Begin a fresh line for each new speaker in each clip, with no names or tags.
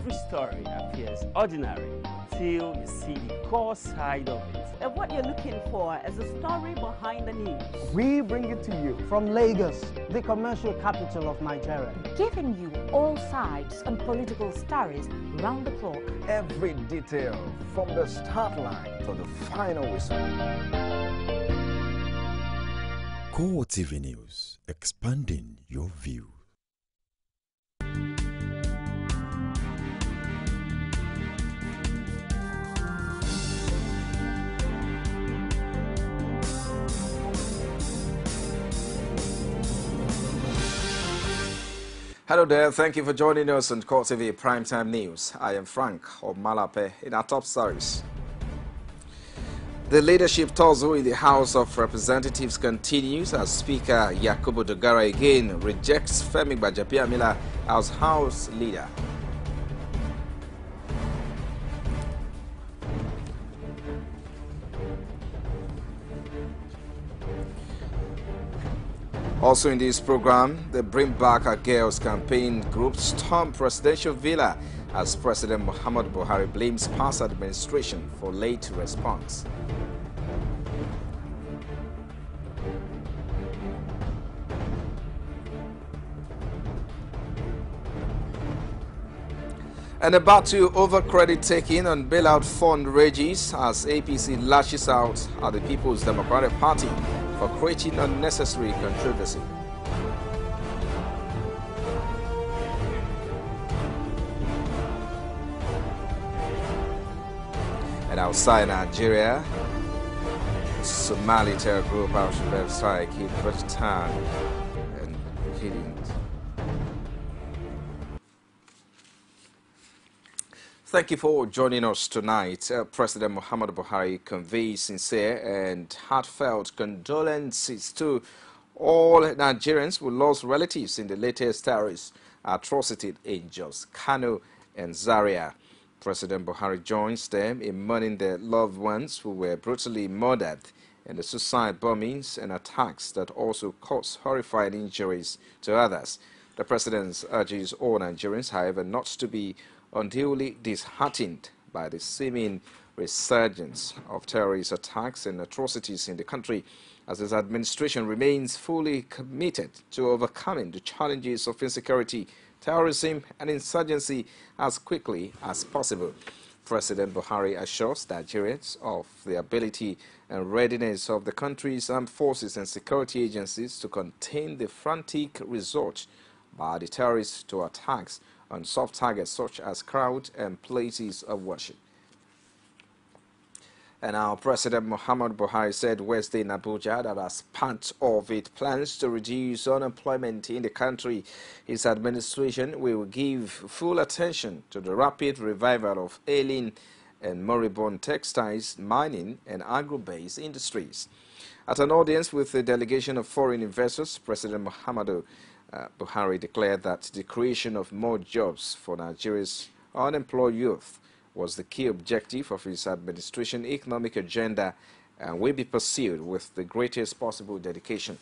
every story appears ordinary till you see the core side of it.
And what you're looking for is the story behind the news.
We bring it to you from Lagos, the commercial capital of Nigeria.
Giving you all sides and political stories round the clock.
Every detail from the start line to the final whistle.
Core TV News, expanding your view.
Hello there, thank you for joining us on Core TV Primetime News. I am Frank Omalapeh in our top stories. The leadership tussle in the House of Representatives continues as Speaker Yakubu Dogara again rejects Femi Gbajabiamila as House leader. Also in this program, the Bring Back Our Girls campaign group stormed presidential villa as President Muhammadu Buhari blames past administration for late response. And a battle over credit taking on bailout fund rages as APC lashes out at the People's Democratic Party for creating unnecessary controversy. And outside Nigeria, Somali terror group Al-Shabaab strike hit Pakistan and hitting. Thank you for joining us tonight. President Muhammadu Buhari conveys sincere and heartfelt condolences to all Nigerians who lost relatives in the latest terrorist atrocity in Jos, Kano, and Zaria. President Buhari joins them in mourning their loved ones who were brutally murdered in the suicide bombings and attacks that also caused horrifying injuries to others. The president urges all Nigerians, however, not to be unduly disheartened by the seeming resurgence of terrorist attacks and atrocities in the country, as his administration remains fully committed to overcoming the challenges of insecurity, terrorism, and insurgency as quickly as possible. President Buhari assures Nigerians of the ability and readiness of the country's armed forces and security agencies to contain the frantic resort by the terrorists to attacks on soft targets such as crowds and places of worship. And now President Muhammadu Buhari said Wednesday in Abuja that as part of its plans to reduce unemployment in the country, his administration will give full attention to the rapid revival of ailing and moribund textiles, mining, and agro-based industries. At an audience with a delegation of foreign investors, President Muhammadu Buhari declared that the creation of more jobs for Nigeria's unemployed youth was the key objective of his administration economic agenda and will be pursued with the greatest possible dedication.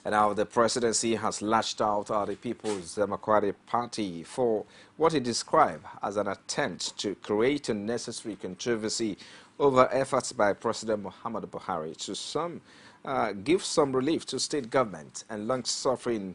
And now the presidency has lashed out at the People's Democratic Party for what he described as an attempt to create unnecessary controversy over efforts by President Muhammadu Buhari to give some relief to state government and long-suffering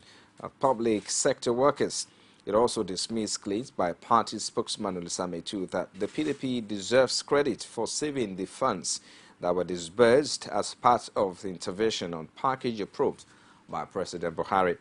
public sector workers. It also dismissed claims by party spokesman Olusametu that the PDP deserves credit for saving the funds that were disbursed as part of the intervention on package approved by President Buhari.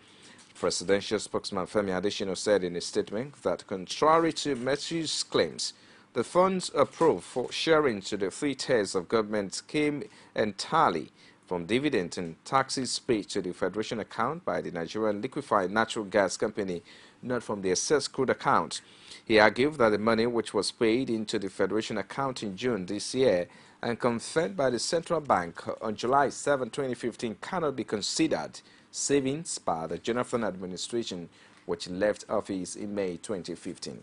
Presidential spokesman Femi Adesina said in a statement that contrary to Metu's claims, the funds approved for sharing to the three tiers of government came entirely from dividend and taxes paid to the Federation account by the Nigerian Liquefied Natural Gas Company, not from the excess crude account. He argued that the money which was paid into the Federation account in June this year and confirmed by the Central Bank on July 7, 2015 cannot be considered savings by the Jonathan administration, which left office in May 2015.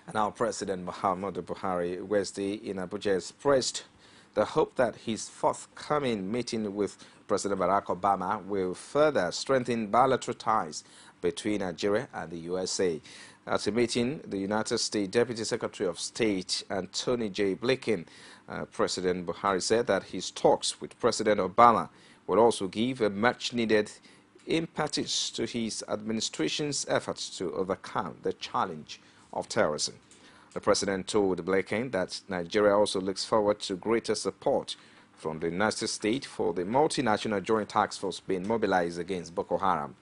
And now President Muhammadu Buhari Wednesday in Abuja expressed the hope that his forthcoming meeting with President Barack Obama will further strengthen bilateral ties between Nigeria and the USA. At a meeting, the United States Deputy Secretary of State Anthony J. Blinken, President Buhari said that his talks with President Obama will also give a much-needed impetus to his administration's efforts to overcome the challenge of terrorism. The president told Blinken that Nigeria also looks forward to greater support from the United States for the multinational joint task force being mobilized against Boko Haram.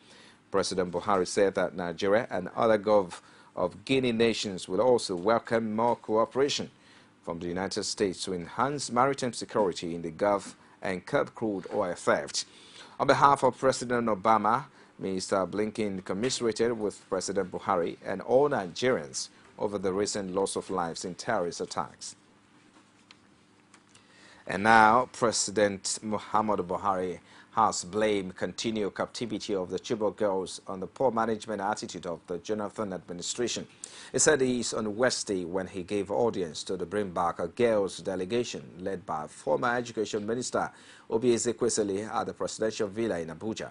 President Buhari said that Nigeria and other Gulf of Guinea nations will also welcome more cooperation from the United States to enhance maritime security in the Gulf and curb crude oil theft. On behalf of President Obama, Mr. Blinken commiserated with President Buhari and all Nigerians over the recent loss of lives in terrorist attacks. And now, President Muhammadu Buhari has blamed continued captivity of the Chibok girls on the poor management attitude of the Jonathan administration. He said this on Wednesday when he gave audience to the Bring Back a Girls delegation led by former Education Minister Obi Ezekwesili at the presidential villa in Abuja.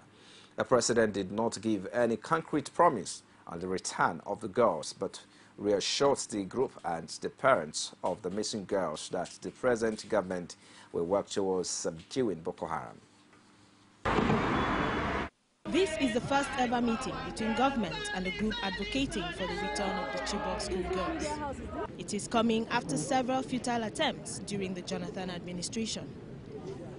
The president did not give any concrete promise on the return of the girls, but reassured the group and the parents of the missing girls that the present government will work towards subduing Boko Haram.
This is the first ever meeting between government and the group advocating for the return of the Chibok schoolgirls. It is coming after several futile attempts during the Jonathan administration.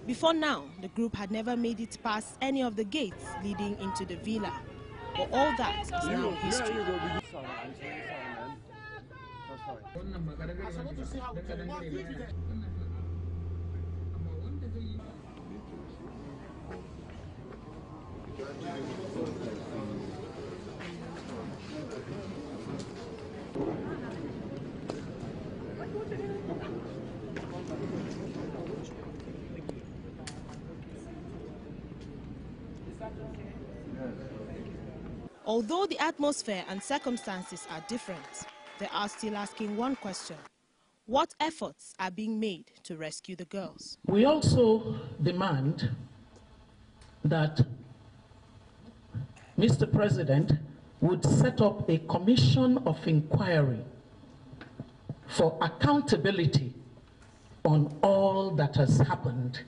Before now, the group had never made it past any of the gates leading into the villa. But all that is now history. Although the atmosphere and circumstances are different, they are still asking one question: what efforts are being made to rescue the girls?
We also demand that Mr. President would set up a commission of inquiry for accountability on all that has happened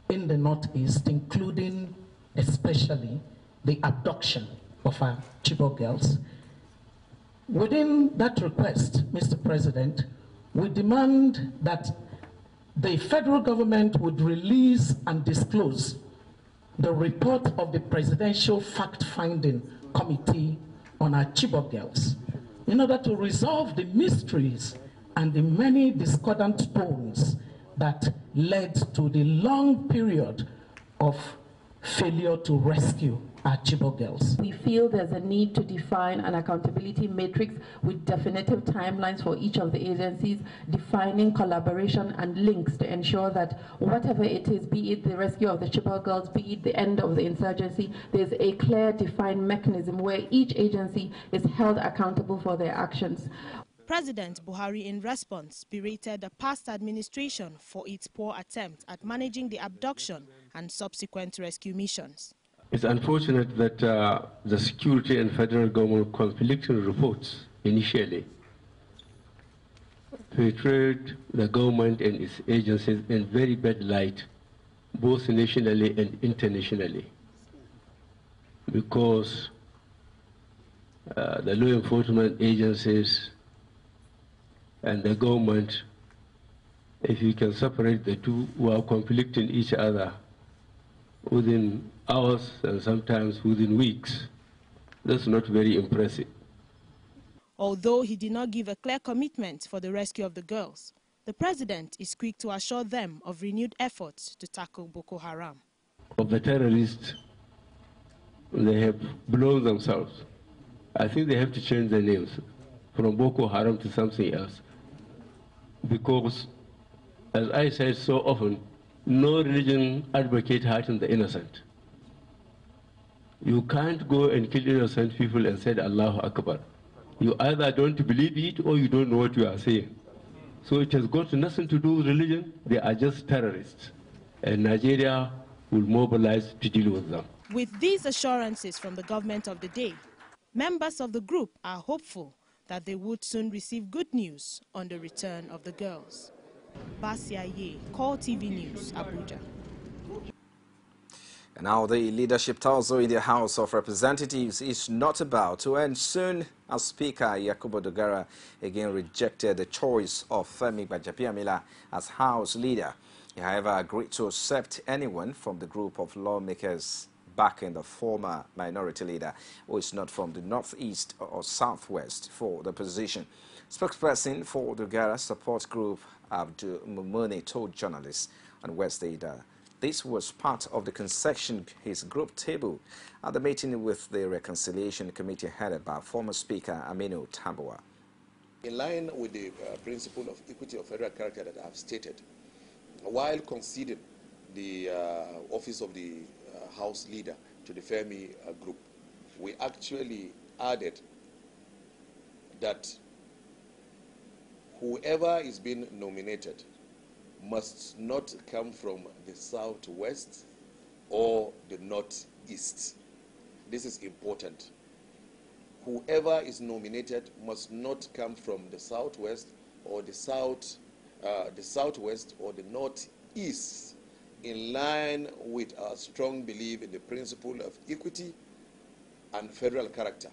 in the Northeast, including especially the abduction of our Chibok girls. Within that request, Mr. President, we demand that the federal government would release and disclose the report of the Presidential Fact-Finding Committee on our Chibok girls in order to resolve the mysteries and the many discordant tones that led to the long period of failure to rescue our Chibok girls.
We feel there's a need to define an accountability matrix with definitive timelines for each of the agencies, defining collaboration and links to ensure that whatever it is, be it the rescue of the Chibok girls, be it the end of the insurgency, there's a clear defined mechanism where each agency is held accountable for their actions.
President Buhari, in response, berated the past administration for its poor attempt at managing the abduction and subsequent rescue missions.
It's unfortunate that the security and federal government conflicting reports initially portrayed the government and its agencies in very bad light, both nationally and internationally, because the law enforcement agencies and the government, if you can separate the two, who are conflicting each other within hours and sometimes within weeks, that's not very impressive.
Although he did not give a clear commitment for the rescue of the girls, the president is quick to assure them of renewed efforts to tackle Boko Haram.
Of the terrorists, they have blown themselves. I think they have to change their names from Boko Haram to something else. Because, as I said so often, no religion advocates hurting the innocent. You can't go and kill innocent people and say Allahu Akbar. You either don't believe it or you don't know what you are saying. So it has got nothing to do with religion. They are just terrorists. And Nigeria will mobilize to deal with them.
With these assurances from the government of the day, members of the group are hopeful that they would soon receive good news on the return of the girls. Basia Ye, Call TV News, Abuja.
And now the leadership also in the House of Representatives is not about to end soon as Speaker Yakubu Dogara again rejected the choice of Femi Gbajabiamila as House leader. He, however, agreed to accept anyone from the group of lawmakers backing the former minority leader who is not from the northeast or southwest for the position. Spokesperson for the Dogara support group Abdul Mumuni told journalists on Wednesday that this was part of the concession his group tabled at the meeting with the Reconciliation Committee headed by former Speaker Aminu Tambuwa.
In line with the principle of equity of federal character that I have stated, while conceding the office of the House leader to the Femi group, we actually added that whoever is being nominated must not come from the southwest or the northeast. This is important. Whoever is nominated must not come from the southwest or the southwest or the northeast, in line with our strong belief in the principle of equity and federal character.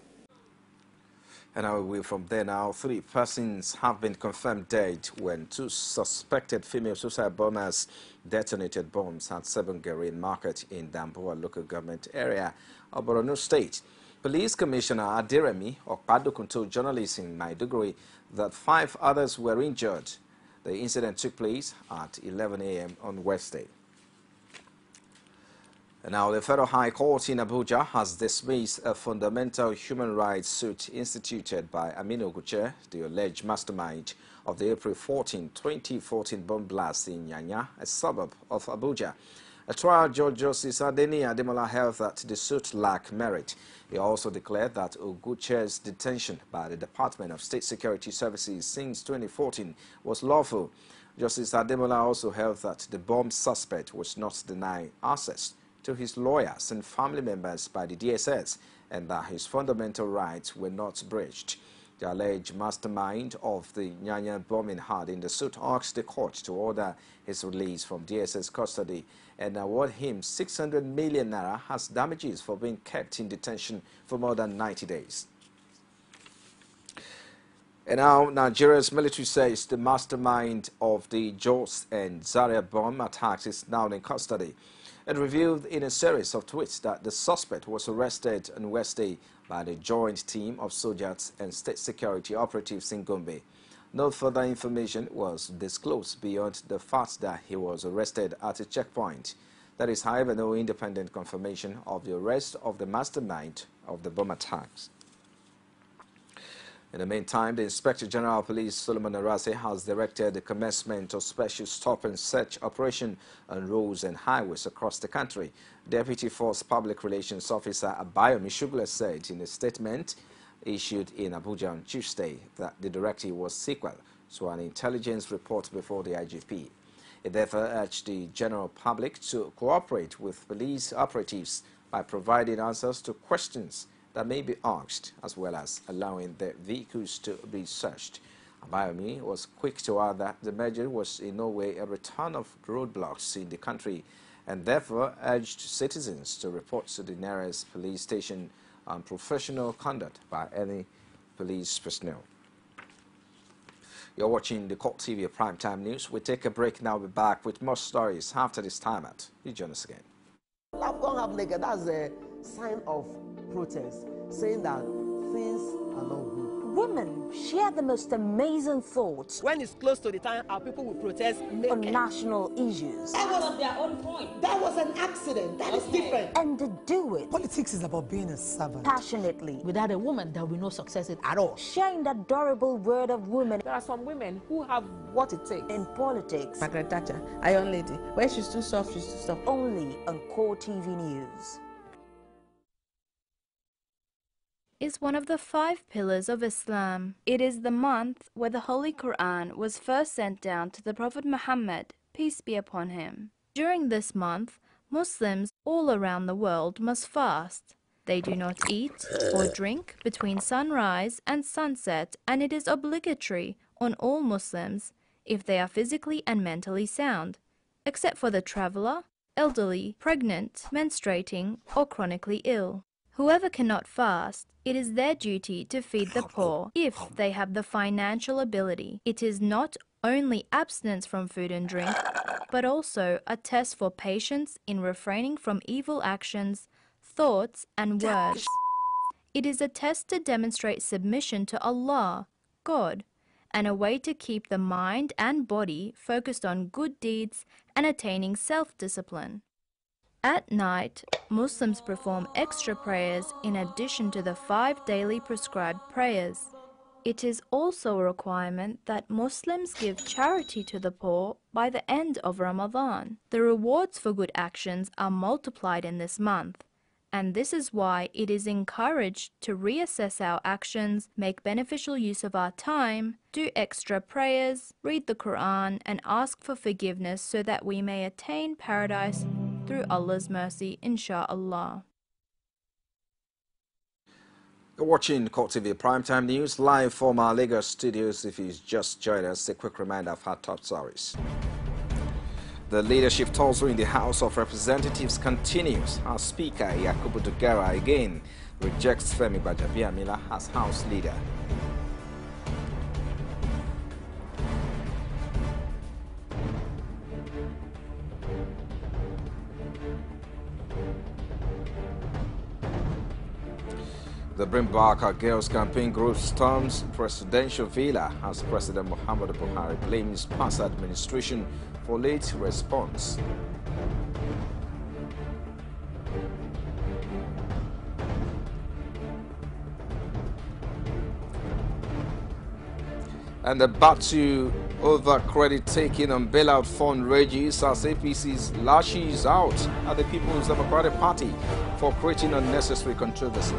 And away from there now, 3 persons have been confirmed dead when 2 suspected female suicide bombers detonated bombs at 7 Garin Market in Damboa local government area of Borno State. Police Commissioner Adiremi Okpaduku told journalists in Maiduguri that 5 others were injured. The incident took place at 11 a.m. on Wednesday. And now the Federal High Court in Abuja has dismissed a fundamental human rights suit instituted by Aminu Guche, the alleged mastermind of the April 14, 2014 bomb blast in Nyanya, a suburb of Abuja. A trial judge Justice Adeni Ademola held that the suit lacked merit. He also declared that Oguche's detention by the Department of State Security Services since 2014 was lawful. Justice Ademola also held that the bomb suspect was not denied access to his lawyers and family members by the DSS and that his fundamental rights were not breached. The alleged mastermind of the Nyanya bombing had in the suit asked the court to order his release from DSS custody and award him 600 million naira as damages for being kept in detention for more than 90 days. And now Nigeria's military says the mastermind of the Jos and Zaria bomb attacks is now in custody. It revealed in a series of tweets that the suspect was arrested on Wednesday by the joint team of soldiers and state security operatives in Gombe. No further information was disclosed beyond the fact that he was arrested at a checkpoint. There is, however, no independent confirmation of the arrest of the mastermind of the bomb attacks. In the meantime, the Inspector General of Police, Solomon Arase, has directed the commencement of special stop-and-search operation on roads and highways across the country. Deputy Force Public Relations Officer Abayomi Shugula said in a statement issued in Abuja on Tuesday that the directive was sequel to an intelligence report before the IGP. It therefore urged the general public to cooperate with police operatives by providing answers to questions that may be asked, as well as allowing their vehicles to be searched. Abayomi was quick to add that the measure was in no way a return of roadblocks in the country and therefore urged citizens to report to the nearest police station on professional conduct by any police personnel. You're watching the Court TV Primetime News. We take a break now. We'll be back with more stories after this time out. You join us again.
That's a sign of protest, saying that things are not good.
Women share the most amazing thoughts
When it's close to the time, our people will protest
on national issues.
That was their own point.
That was an accident. That is different.
And they do it
Politics is about being a servant.
passionately,
Without a woman, there will be no success at all.
sharing the adorable word of women
There are some women who have what it takes.
in politics.
Margaret Thatcher, Iron Lady. When she's too soft, she's too soft.
Only on Core TV News.
is one of the 5 pillars of Islam. It is the month where the Holy Quran was first sent down to the Prophet Muhammad, peace be upon him. During this month, Muslims all around the world must fast. They do not eat or drink between sunrise and sunset, and it is obligatory on all Muslims if they are physically and mentally sound, except for the traveler, elderly, pregnant, menstruating, or chronically ill. Whoever cannot fast, it is their duty to feed the poor if they have the financial ability. It is not only abstinence from food and drink, but also a test for patience in refraining from evil actions, thoughts, and words. It is a test to demonstrate submission to Allah, God, and a way to keep the mind and body focused on good deeds and attaining self-discipline. At night, Muslims perform extra prayers in addition to the 5 daily prescribed prayers. It is also a requirement that Muslims give charity to the poor by the end of Ramadan. The rewards for good actions are multiplied in this month, and this is why it is encouraged to reassess our actions, make beneficial use of our time, do extra prayers, read the Quran, and ask for forgiveness so that we may attain paradise through Allah's mercy, insha'Allah.
You're watching Court TV Primetime News live from our Lagos studios. If you've just joined us, a quick reminder of our top stories. The leadership tussle in the House of Representatives continues as Speaker Yakubu Dogara again rejects Femi Gbajabiamila as House Leader. The Bring Back Our Girls campaign group storms presidential villa as President Muhammadu Buhari blames past administration for late response. And the battle over credit taking on bailout fund rages as APC's lashes out at the People's Democratic Party for creating unnecessary controversy.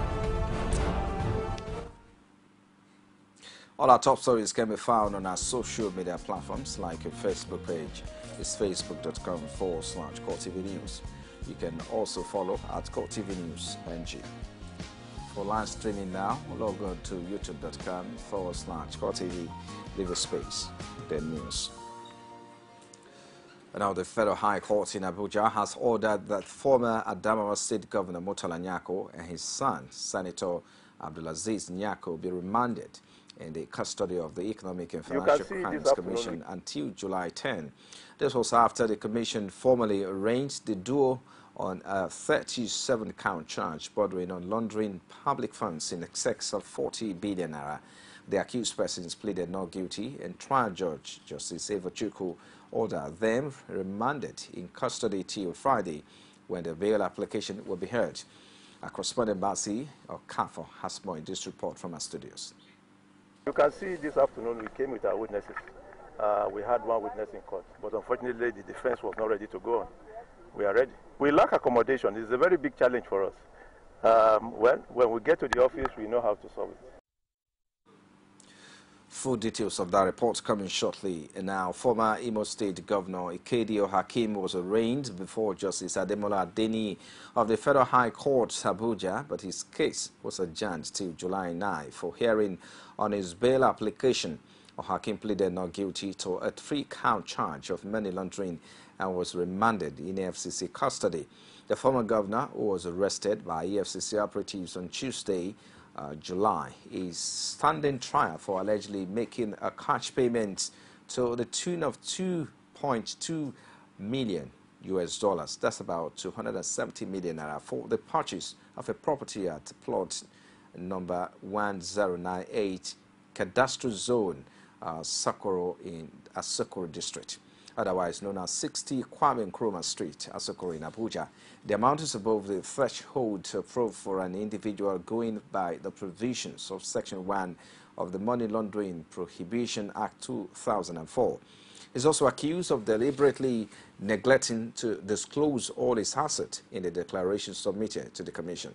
All our top stories can be found on our social media platforms like your Facebook page. It's facebook.com/CourtTV News. You can also follow at CourtTV News NG. For live streaming now, log on to youtube.com/CourtTV. Leave a space, then news. Now, the Federal High Court in Abuja has ordered that former Adamawa State Governor Murtala Nyako and his son, Senator Abdulaziz Nyako, be remanded in the custody of the Economic and Financial Crimes Commission until July 10. This was after the Commission formally arraigned the duo on a 37-count charge bordering on laundering public funds in excess of 40 billion naira. The accused persons pleaded not guilty, and trial judge Justice Eva Chukwu ordered them remanded in custody till Friday, when the bail application will be heard. Our correspondent Basi Okafo has more in this report from our studios.
You can see this afternoon we came with our witnesses. We had one witness in court, but unfortunately the defense was not ready to go on. We are ready. We lack accommodation. It's a very big challenge for us. When we get to the office, we know how to solve it.
Full details of that report coming shortly. And now, former Imo State Governor Ikedio Hakim was arraigned before Justice Ademola Adeni of the Federal High Court, Abuja, but his case was adjourned till July 9 for hearing on his bail application. Hakim pleaded not guilty to a 3-count charge of money laundering and was remanded in EFCC custody. The former governor, who was arrested by EFCC operatives on Tuesday, July, is standing trial for allegedly making a cash payment to the tune of $2.2 million. That's about 270 million naira for the purchase of a property at plot number 1098 Cadastral Zone, Asokoro in Asokoro District, otherwise known as 60 Kwame Nkrumah Street, Asokoro in Abuja. The amount is above the threshold approved for an individual going by the provisions of Section 1 of the Money Laundering Prohibition Act 2004. He's also accused of deliberately neglecting to disclose all his assets in the declaration submitted to the Commission.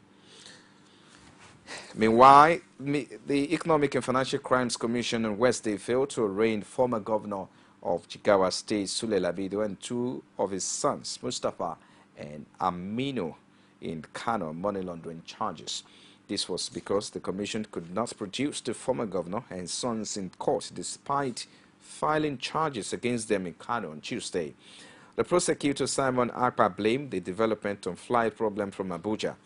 Meanwhile, the Economic and Financial Crimes Commission on Wednesday failed to arraign former governor of Jigawa State, Sule Labido, and two of his sons, Mustafa and Aminu, in Kano money laundering charges. This was because the commission could not produce the former governor and sons in court despite filing charges against them in Kano on Tuesday. The prosecutor, Simon Akpa, blamed the development on flight problem from Abuja.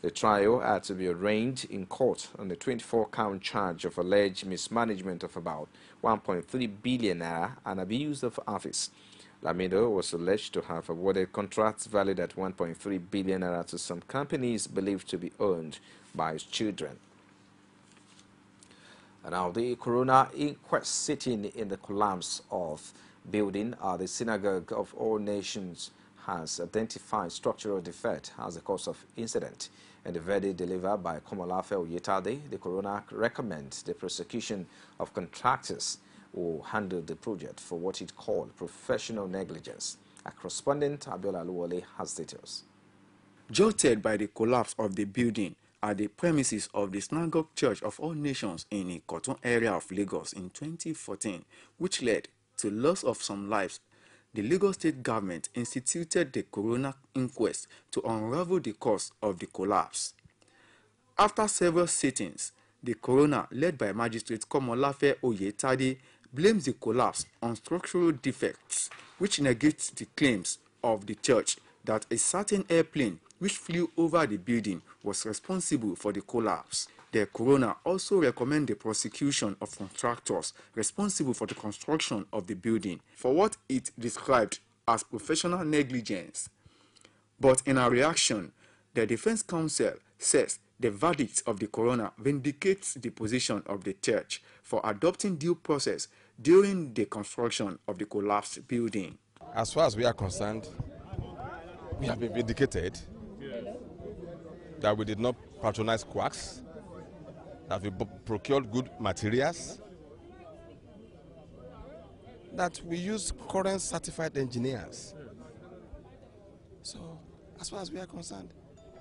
The trial had to be arraigned in court on the 24-count charge of alleged mismanagement of about 1.3 billion naira and abuse of office. Lamido was alleged to have awarded contracts valued at 1.3 billion naira to some companies believed to be owned by his children. And now the coroner inquest sitting in the collapse of building at the Synagogue of All Nations has identified structural defect as the cause of incident. And the verdict delivered by Omalapeh, the coroner recommends the prosecution of contractors who handled the project for what it called professional negligence. A correspondent, Abiola Oluwole, has details.
Jolted by the collapse of the building at the premises of the Synagogue Church of All Nations in the Cotton area of Lagos in 2014, which led to loss of some lives, the Lagos State government instituted the coroner inquest to unravel the cause of the collapse. After several sittings, the coroner, led by Magistrate Omalapeh Oyetade, blames the collapse on structural defects, which negates the claims of the church that a certain airplane which flew over the building was responsible for the collapse. The coroner also recommends the prosecution of contractors responsible for the construction of the building for what it described as professional negligence. But in a reaction, the defense counsel says the verdict of the coroner vindicates the position of the church for adopting due process during the construction of the collapsed building.
As far as we are concerned, we have been vindicated that we did not patronize quacks, that we procured good materials, that we use current certified engineers. So, as far as we are concerned,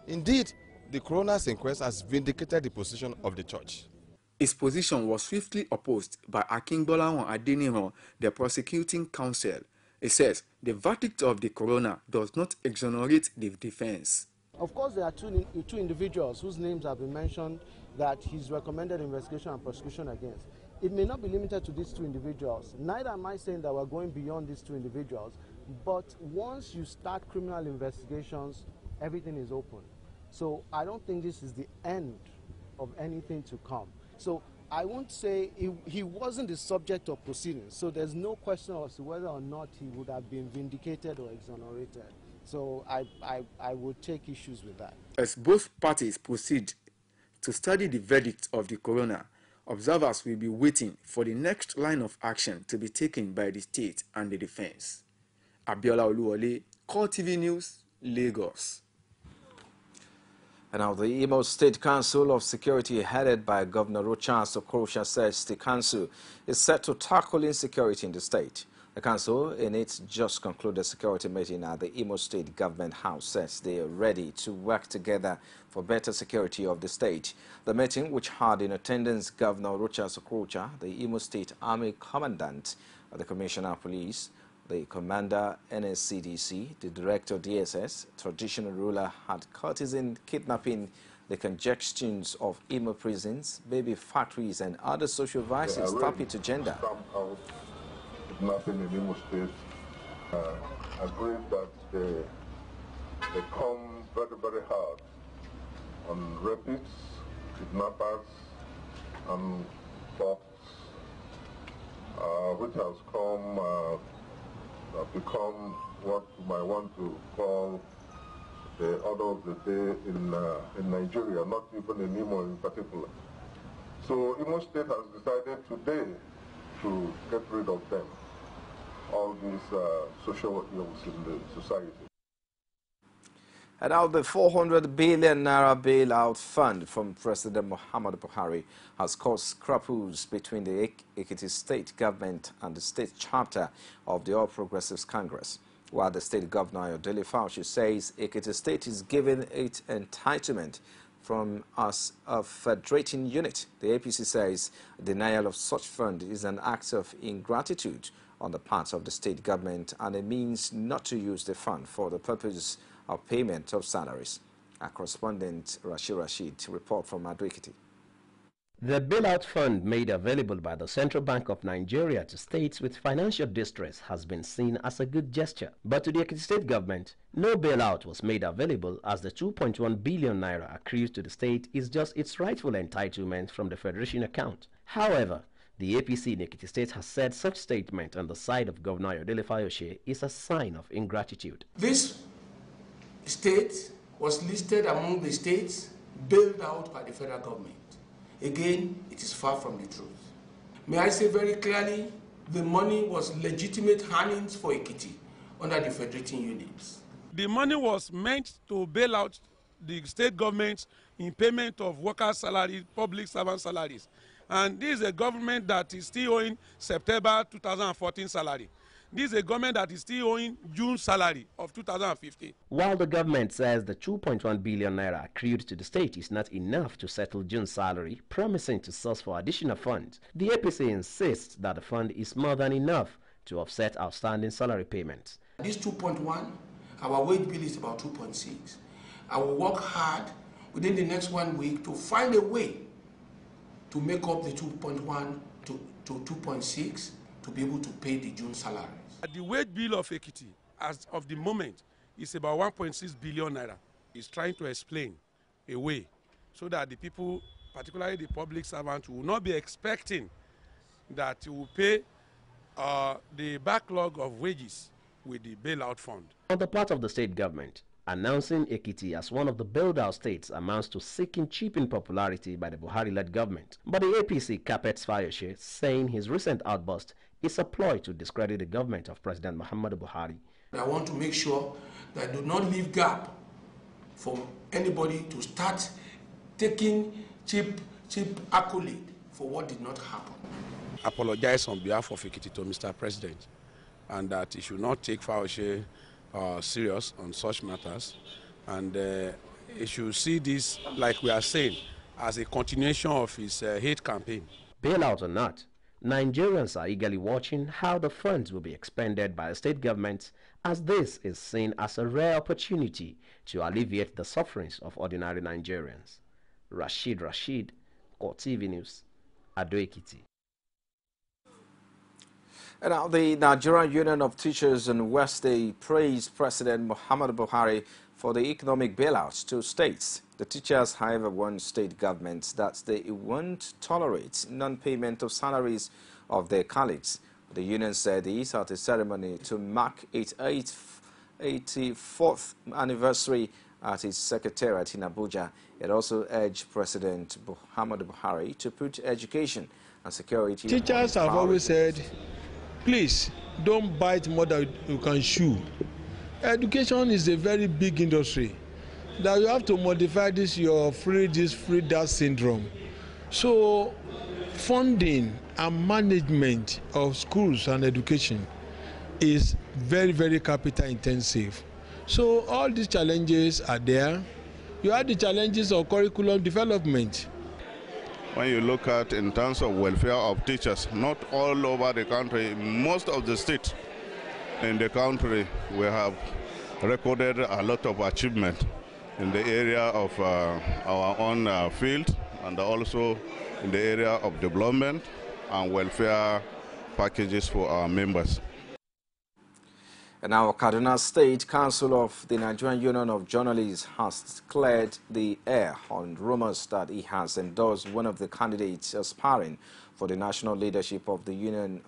indeed, the coroner's inquest has vindicated the position of the church.
His position was swiftly opposed by Akingbolawan Adeniran, the prosecuting counsel. He says the verdict of the coroner does not exonerate the defense.
Of course, there are two individuals whose names have been mentioned that he's recommended investigation and prosecution against. It may not be limited to these two individuals. Neither am I saying that we're going beyond these two individuals, but once you start criminal investigations, everything is open. So I don't think this is the end of anything to come. So I won't say he wasn't the subject of proceedings, so there's no question as to whether or not he would have been vindicated or exonerated. So I would take issues with that.
As both parties proceed to study the verdict of the coroner, observers will be waiting for the next line of action to be taken by the state and the defense. Abiola Oluwole, Core TV News, Lagos.
And now the Imo State Council of Security, headed by Governor Rochas Okorocha, says the council is set to tackle insecurity in the state. The council, in its just concluded security meeting at the Imo State Government House, says they are ready to work together for better security of the state. The meeting, which had in attendance Governor Rochas Okorocha, the Imo State Army Commandant, the Commissioner of Police, the Commander NSCDC, the Director DSS, traditional ruler, had courtesan kidnapping, the congestions of Imo prisons, baby factories, and other social vices topic to gender.
Kidnapping in Imo State, agreed that they come very, very hard on rapists, kidnappers, and thugs, which has become what you might want to call the order of the day in Nigeria, not even in Imo in particular. So Imo State has decided today to get rid of them, all these social ills in the society.
And now the 400 billion naira bailout fund from President Muhammadu Buhari has caused scruples between the Ekiti State government and the state chapter of the All Progressives Congress. While the state governor, Ayodele Fauci, says Ekiti State is given its entitlement from as a federating unit. The APC says denial of such fund is an act of ingratitude on the part of the state government and a means not to use the fund for the purpose of payment of salaries. Our correspondent Rashid report from Ado-Ekiti.
The bailout fund made available by the Central Bank of Nigeria to states with financial distress has been seen as a good gesture. But to the Ekiti state government, no bailout was made available as the 2.1 billion naira accrued to the state is just its rightful entitlement from the Federation account. However, the APC in Ekiti state has said such statement on the side of Governor Ayodele Fayose is a sign of ingratitude.
This state was listed among the states bailed out by the federal government. Again, it is far from the truth. May I say very clearly, the money was legitimate earnings for Ekiti under the federating units.
The money was meant to bail out the state governments in payment of workers' salaries, public servant salaries. And this is a government that is still owing September 2014 salary. This is a government that is still owing June salary of 2015.
While the government says the 2.1 billion naira accrued to the state is not enough to settle June's salary, promising to source for additional funds, the APC insists that the fund is more than enough to offset outstanding salary payments.
This 2.1, our wage bill is about 2.6. I will work hard within the next 1 week to find a way to make up the 2.1 to 2.6 to be able to pay the June salary.
The wage bill of Ekiti, as of the moment, is about 1.6 billion naira. It's trying to explain a way so that the people, particularly the public servants, will not be expecting that you will pay the backlog of wages with the bailout fund.
On the part of the state government, announcing Ekiti as one of the bailed-out states amounts to seeking cheap in popularity by the Buhari-led government. But the APC carpets Fayose, saying his recent outburst is a ploy to discredit the government of President Muhammadu Buhari.
I want to make sure that I do not leave gap for anybody to start taking cheap accolade for what did not happen.
Apologize on behalf of Ekiti to Mr. President, and that he should not take Fayose serious on such matters, and he should see this, like we are saying, as a continuation of his hate campaign.
Bailout or not, Nigerians are eagerly watching how the funds will be expended by the state government, as this is seen as a rare opportunity to alleviate the sufferings of ordinary Nigerians. Rashid, Core TV News, Ado-Ekiti.
And now the Nigerian Union of Teachers in West Day praised President Muhammadu Buhari for the economic bailout to states. The teachers, however, warned state governments that they won't tolerate non-payment of salaries of their colleagues. The union said this at a ceremony to mark its 84th anniversary at its secretariat in Abuja. It also urged President Muhammadu Buhari to put education and security.
Teachers have always said, please don't bite more than you can chew. Education is a very big industry that you have to modify this your free this, free that syndrome. So funding and management of schools and education is very, very capital intensive. So all these challenges are there. You have the challenges of curriculum development.
When you look at in terms of welfare of teachers, not all over the country, most of the states in the country, we have recorded a lot of achievement in the area of our own field, and also in the area of development and welfare packages for our members.
And our Kaduna State Council of the Nigerian Union of Journalists has cleared the air on rumors that he has endorsed one of the candidates aspiring for the national leadership of the Union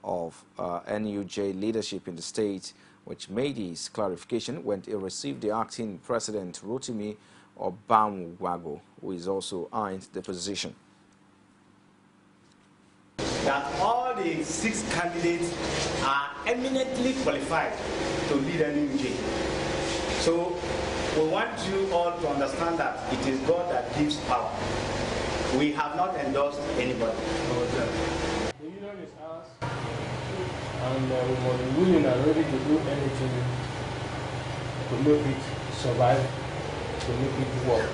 of NUJ leadership in the state, which made his clarification when he received the acting president Rotimi Obamwago, who is also eyeing the position.
That all the 6 candidates are eminently qualified to lead NUJ. So we want you all to understand that it is God that gives power. We have not endorsed anybody.
The union is ours, and we must be willing and ready to do anything to make it survive, to make it work.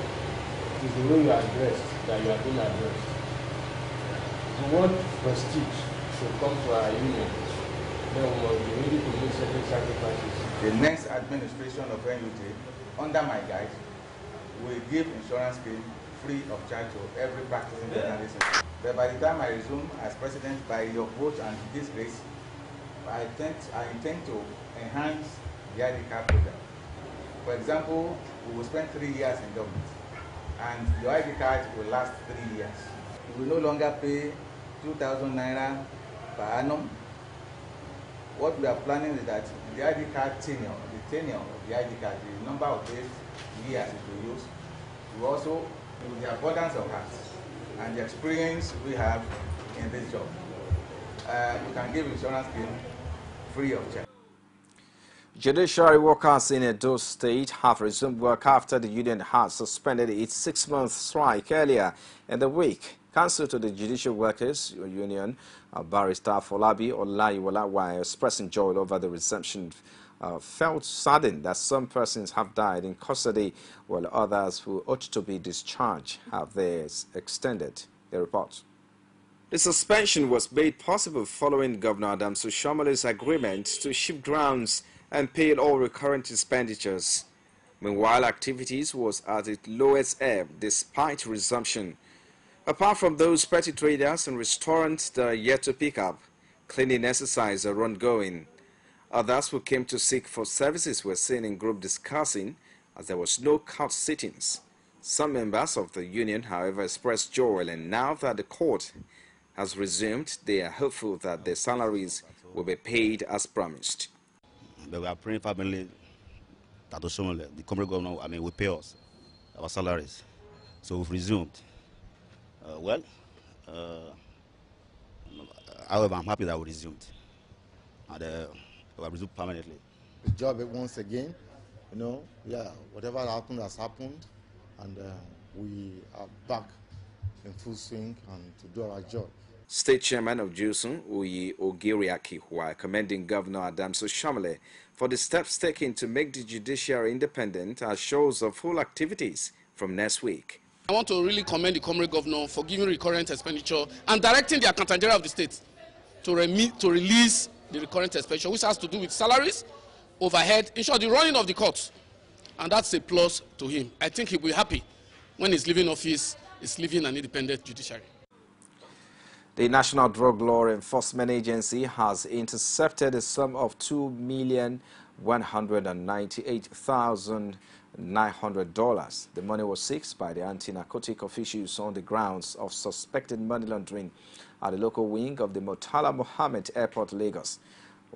it is the way you are dressed that you are being addressed. If we want prestige to come to our union, then we must be ready to make certain sacrifices.
The next administration of NUJ, under my guide, will give insurance scheme free of charge to every practicing journalist. But by the time I resume as president, by your vote and this grace, I intend to enhance the ID card program. For example, we will spend 3 years in government, and your ID card will last 3 years. You will no longer pay 2,000 naira per annum. What we are planning is that the ID card tenure, the tenure of the ID card, the number of days, years it will use, will also, with the abundance of heart and the experience we have in this job, we can give insurance scheme free of charge.
Judiciary workers in Edo State have resumed work after the union had suspended its 6-month strike earlier in the week. Counsel to the Judicial Workers Union, Barrister Folabi Olayiwola, while expressing joy over the resumption, felt saddened that some persons have died in custody while others who ought to be discharged have theirs extended. The report. The suspension was made possible following Governor Adams Oshiomholi's agreement to ship grounds and pay all recurrent expenditures. Meanwhile, activities was at its lowest ebb despite resumption. Apart from those petty traders and restaurants that are yet to pick up, cleaning exercises are ongoing. Others who came to seek for services were seen in group discussing as there was no court sittings. Some members of the union, however, expressed joy, and now that the court has resumed, they are hopeful that their salaries will be paid as promised.
But we are praying family that Oshiomholi, the comrade governor, will pay us our salaries. So we've resumed. However, I'm happy that we resumed. And we have resumed permanently.
The job once again, whatever happened has happened, and we are back in full swing and to do our job.
State Chairman of Jusun, Uyi Ogiriaki, while commending Governor Adams Oshiomholi for the steps taken to make the judiciary independent, as shows of full activities from next week.
I want to really commend the comrade governor for giving recurrent expenditure and directing the accountant general of the state to release the recurrent expenditure, which has to do with salaries, overhead, in short, the running of the courts. And that's a plus to him. I think he'll be happy when he's leaving office, he's leaving an independent judiciary.
The National Drug Law Enforcement Agency has intercepted a sum of $2,198,900. The money was seized by the anti-narcotic officials on the grounds of suspected money laundering at the local wing of the Murtala Mohammed Airport, Lagos.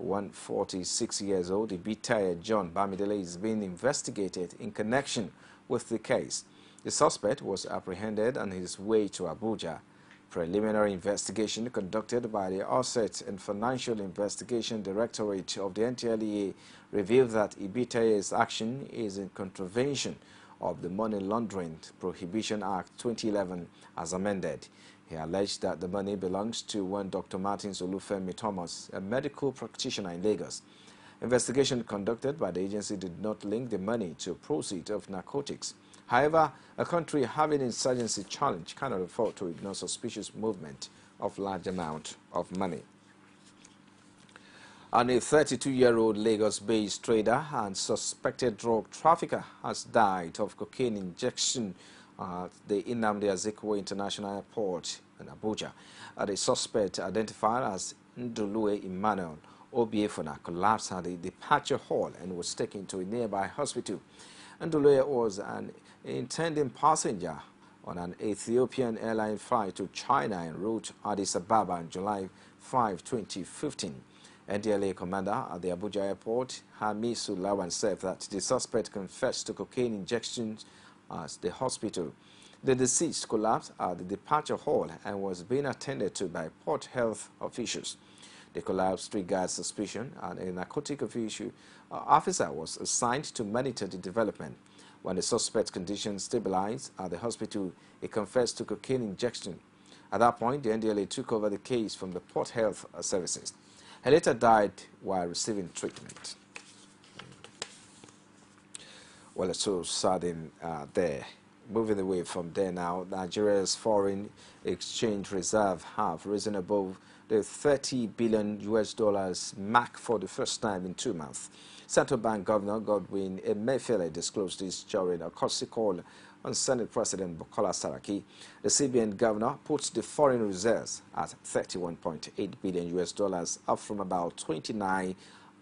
146-years-old Ibitaye John Bamidele is being investigated in connection with the case. The suspect was apprehended on his way to Abuja. Preliminary investigation conducted by the Asset and Financial Investigation Directorate of the NTLEA revealed that Ibitaye's action is in contravention of the Money Laundering Prohibition Act 2011 as amended. He alleged that the money belongs to one Dr. Martins Olufemi Thomas, a medical practitioner in Lagos. Investigation conducted by the agency did not link the money to proceeds of narcotics. However, a country having insurgency challenge cannot afford to ignore suspicious movement of large amount of money. And a 32-year-old Lagos-based trader and suspected drug trafficker has died of cocaine injection at the Nnamdi Azikiwe International Airport in Abuja. The suspect, identified as Ndulue Emmanuel Obiefuna, collapsed at the departure hall and was taken to a nearby hospital. Ndulue was an intending passenger on an Ethiopian airline flight to China en route Addis Ababa on July 5, 2015. NDLA commander at the Abuja airport, Hamisu Lawan, said that the suspect confessed to cocaine injections at the hospital. The deceased collapsed at the departure hall and was being attended to by port health officials. The collapse triggered suspicion, and a narcotic officer was assigned to monitor the development. When the suspect's condition stabilized at the hospital, he confessed to cocaine injection. At that point, the NDLA took over the case from the port health services. He later died while receiving treatment. Well, it's so saddening there. Moving away from there now, Nigeria's foreign exchange reserve have risen above the $30 billion mark for the first time in 2 months. Central Bank Governor Godwin Emefiele disclosed this during a courtesy call on Senate President Bukola Saraki. The CBN governor puts the foreign reserves at $31.8 billion, up from about $29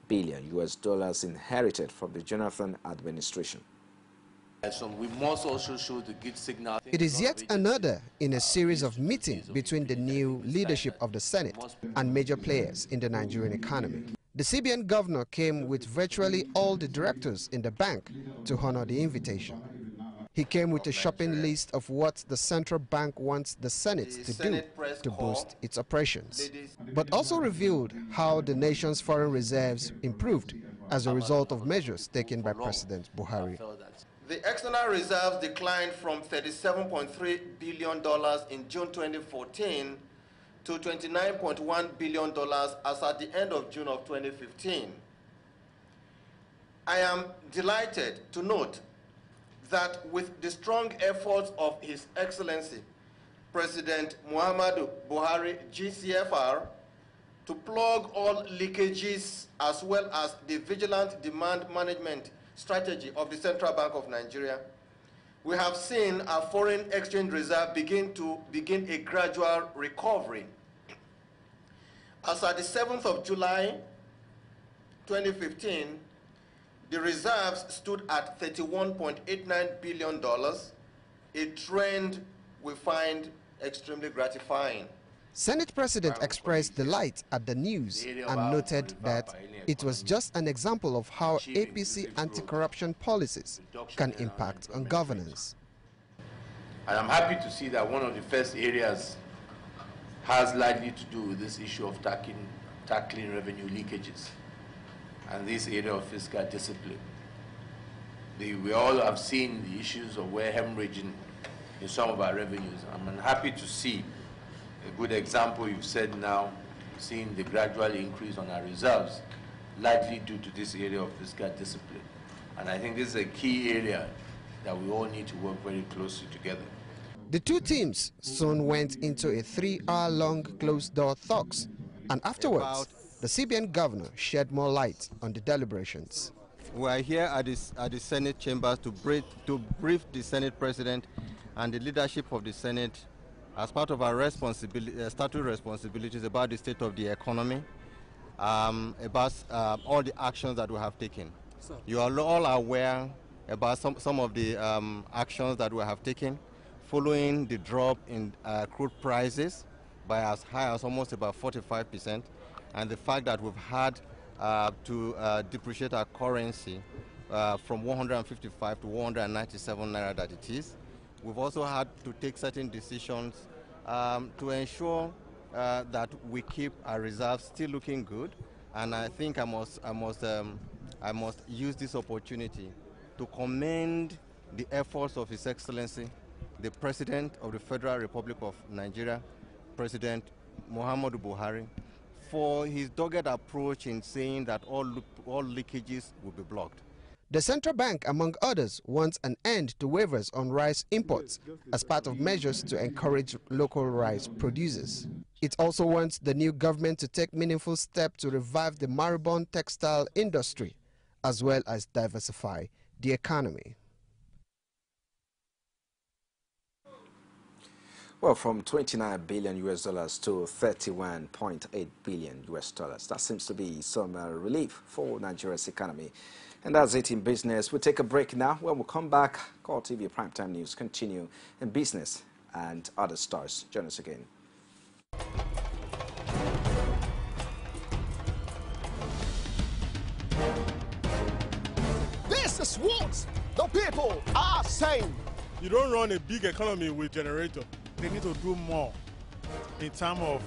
billion inherited from the Jonathan administration.
So we must also show the good signal.
It is yet another in a series of meetings between the new leadership of the Senate and major players in the Nigerian economy. The CBN governor came with virtually all the directors in the bank to honor the invitation. He came with a shopping list of what the central bank wants the Senate to do to boost its operations, but also revealed how the nation's foreign reserves improved as a result of measures taken by President Buhari.
The external reserves declined from $37.3 billion in June 2014 to $29.1 billion as at the end of June of 2015. I am delighted to note that with the strong efforts of His Excellency President Muhammadu Buhari, GCFR, to plug all leakages as well as the vigilant demand management strategy of the Central Bank of Nigeria, we have seen our foreign exchange reserve begin a gradual recovery. As at the 7th of July 2015, the reserves stood at $31.89 billion, a trend we find extremely gratifying.
Senate President expressed delight at the news and noted that it was just an example of how APC anti-corruption policies can impact on governance.
And I'm happy to see that one of the first areas has largely to do with this issue of tackling revenue leakages and this area of fiscal discipline. We all have seen the issues of where hemorrhaging in some of our revenues. I'm happy to see a good example you've said now, seeing the gradual increase on our reserves, largely due to this area of fiscal discipline. And I think this is a key area that we all need to work very closely together.
The two teams soon went into a 3-hour-long closed-door talks, and afterwards, the CBN governor shed more light on the deliberations.
We are here at the Senate chambers to brief the Senate President and the leadership of the Senate as part of our statutory responsibilities about the state of the economy, about all the actions that we have taken. You are all aware about some of the actions that we have taken following the drop in crude prices by as high as almost about 45%, and the fact that we've had to depreciate our currency from 155 to 197 naira that it is. We've also had to take certain decisions to ensure that we keep our reserves still looking good. And I think I must use this opportunity to commend the efforts of His Excellency, the President of the Federal Republic of Nigeria, President Muhammadu Buhari, for his dogged approach in saying that all leakages will be blocked.
The central bank, among others, wants an end to waivers on rice imports as part of measures to encourage local rice producers. It also wants the new government to take meaningful steps to revive the moribund textile industry, as well as diversify the economy.
Well, from $29 billion to $31.8 billion. That seems to be some relief for Nigeria's economy. And that's it in business. We'll take a break now. When we come back, Core TV Primetime News continue in business and other stars. Join us again.
This is what the people are saying.
You don't run a big economy with generator. They need to do more in terms of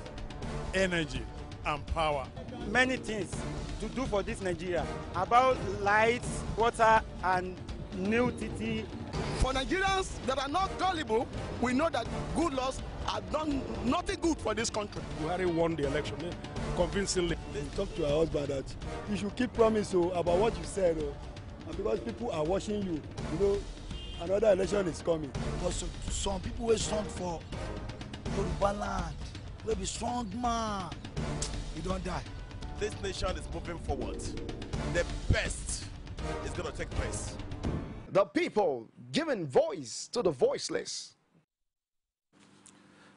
energy and power.
Many things to do for this Nigeria about lights, water, and new TT.
For Nigerians that are not gullible, we know that good laws have done nothing good for this country.
Buhari won the election convincingly.
Talk to your husband that you should keep promise about what you said, and because people are watching you,
another election is coming. But some people will strong for Yoruba land. Will be strong man. You don't die.
This nation is moving forward. The best is going to take place.
The people giving voice to the voiceless.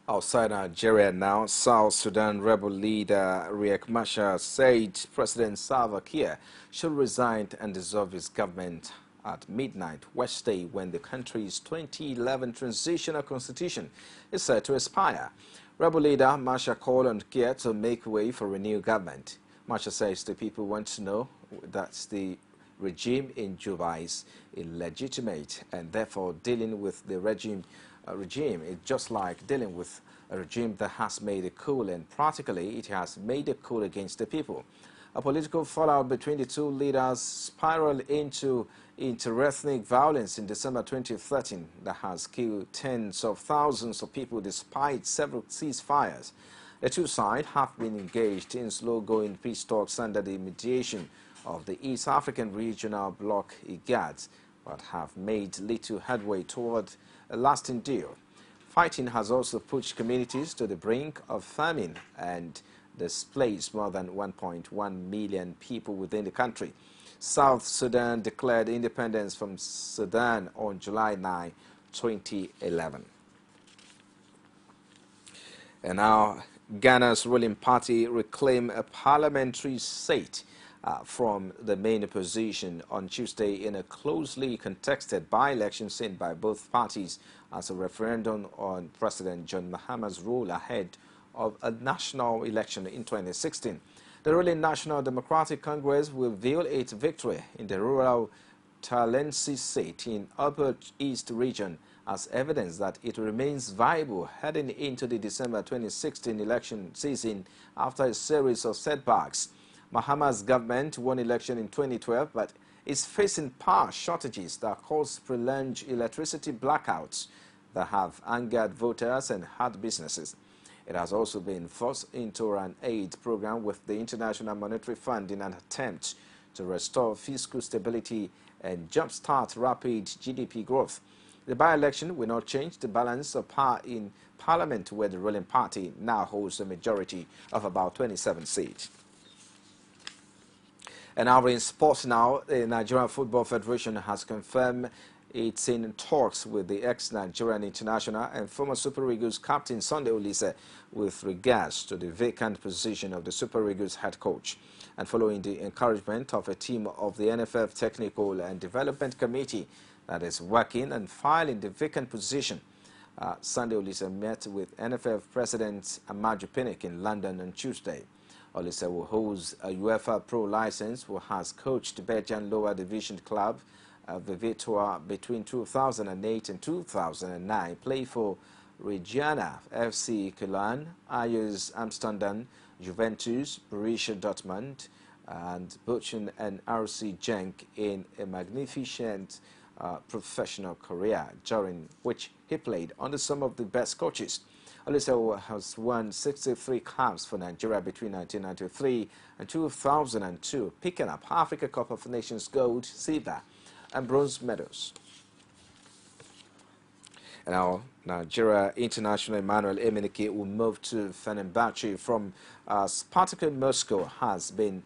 Outside Nigeria now, South Sudan rebel leader Riek Machar said President Salva Kiir should resign and dissolve his government at midnight Wednesday when the country's 2011 transitional constitution is set to expire. Rebel leader Machar called on Kiir to make way for a new government. Machar says the people want to know that the regime in Juba is illegitimate and therefore dealing with the regime is just like dealing with a regime that has made a coup, and practically it has made a coup against the people. A political fallout between the two leaders spiraled into interethnic violence in December 2013 that has killed tens of thousands of people despite several ceasefires. The two sides have been engaged in slow-going peace talks under the mediation of the East African Regional Bloc IGAD, but have made little headway toward a lasting deal. Fighting has also pushed communities to the brink of famine and displaced more than 1.1 million people within the country. South Sudan declared independence from Sudan on July 9, 2011. And now Ghana's ruling party reclaimed a parliamentary seat from the main opposition on Tuesday in a closely contested by-election seen by both parties as a referendum on President John Mahama's rule ahead of a national election in 2016. The ruling National Democratic Congress will view its victory in the rural Talensi seat in Upper East region as evidence that it remains viable heading into the December 2016 election season after a series of setbacks. Mahama's government won election in 2012, but is facing power shortages that cause prolonged electricity blackouts that have angered voters and hurt businesses. It has also been forced into an aid program with the International Monetary Fund in an attempt to restore fiscal stability and jumpstart rapid GDP growth. The by-election will not change the balance of power in Parliament, where the ruling party now holds a majority of about 27 seats. And now in sports now, the Nigerian Football Federation has confirmed it's in talks with the ex-Nigerian international and former Super Eagles captain Sunday Oliseh with regards to the vacant position of the Super Eagles head coach. And following the encouragement of a team of the NFF Technical and Development Committee that is working and filing the vacant position, Sunday Oliseh met with NFF President Amaju Pinnick in London on Tuesday. Oliseh, who holds a UEFA Pro license, who has coached Belgian lower division club Vivitua between 2008 and 2009, played for Regina, FC Cologne, Ajax Amsterdam, Juventus, Borussia Dortmund, and Bochum and RC Genk in a magnificent professional career, during which he played under some of the best coaches. Oliseh has won 63 caps for Nigeria between 1993 and 2002, picking up Africa Cup of Nations gold, silver, and bronze medals. And now, Nigeria international Emmanuel Emenike will move to Fenerbahce from Spartak Moscow, has been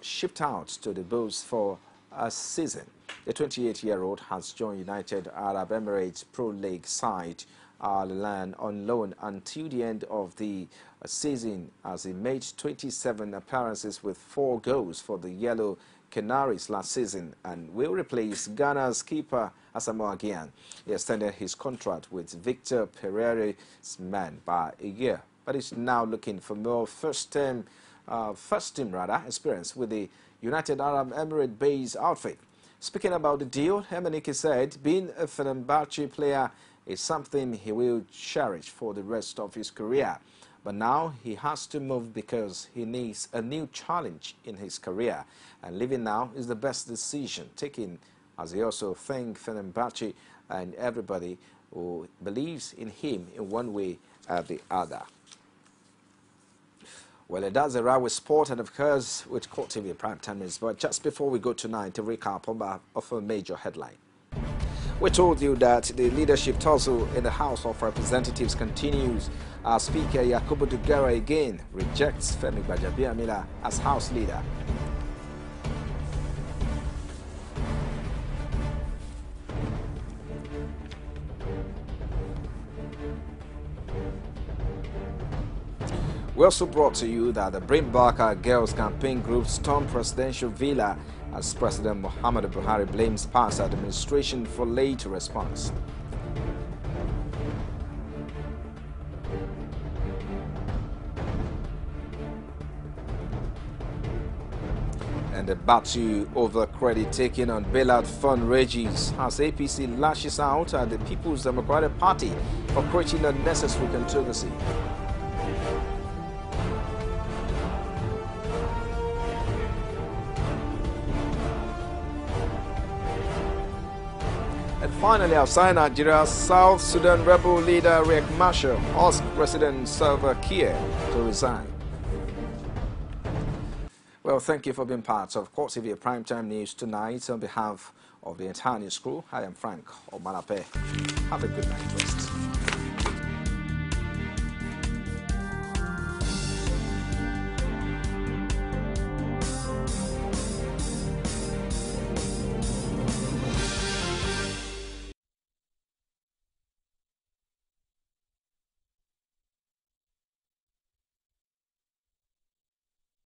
shipped out to the Bulls for a season. The 28-year-old has joined United Arab Emirates Pro League side Al Hilal on loan until the end of the season, as he made 27 appearances with 4 goals for the Yellow Canaries last season and will replace Ghana's keeper Asamoah Gyan. He extended his contract with Victor Pereira's man by a year, but is now looking for more first-team experience with the United Arab Emirates-based outfit. Speaking about the deal, Emenike said being a Fenerbahce player is something he will cherish for the rest of his career. But now he has to move because he needs a new challenge in his career. And leaving now is the best decision taken, as he also thanked Fenerbahce and everybody who believes in him in one way or the other. Well, it does arrive with sport and, of course, with Court TV Prime Time News. But just before we go tonight, a recap of a major headline. We told you that the leadership tussle in the House of Representatives continues as Speaker Yakubu Dugara again rejects Femi Gbajabiamila as House leader. We also brought to you that the Bring Back Our Girls campaign group stormed presidential villa as President Muhammadu Buhari blames past administration for late response. And the battle over credit taking on bailout fund rages as APC lashes out at the People's Democratic Party for creating unnecessary controversy. And finally, outside Nigeria, South Sudan rebel leader Riek Machar asked President Salva Kiir to resign. Well, thank you for being part of Court TV Primetime News tonight. On behalf of the entire news crew, I am Frank Omalapeh. Have a good night rest.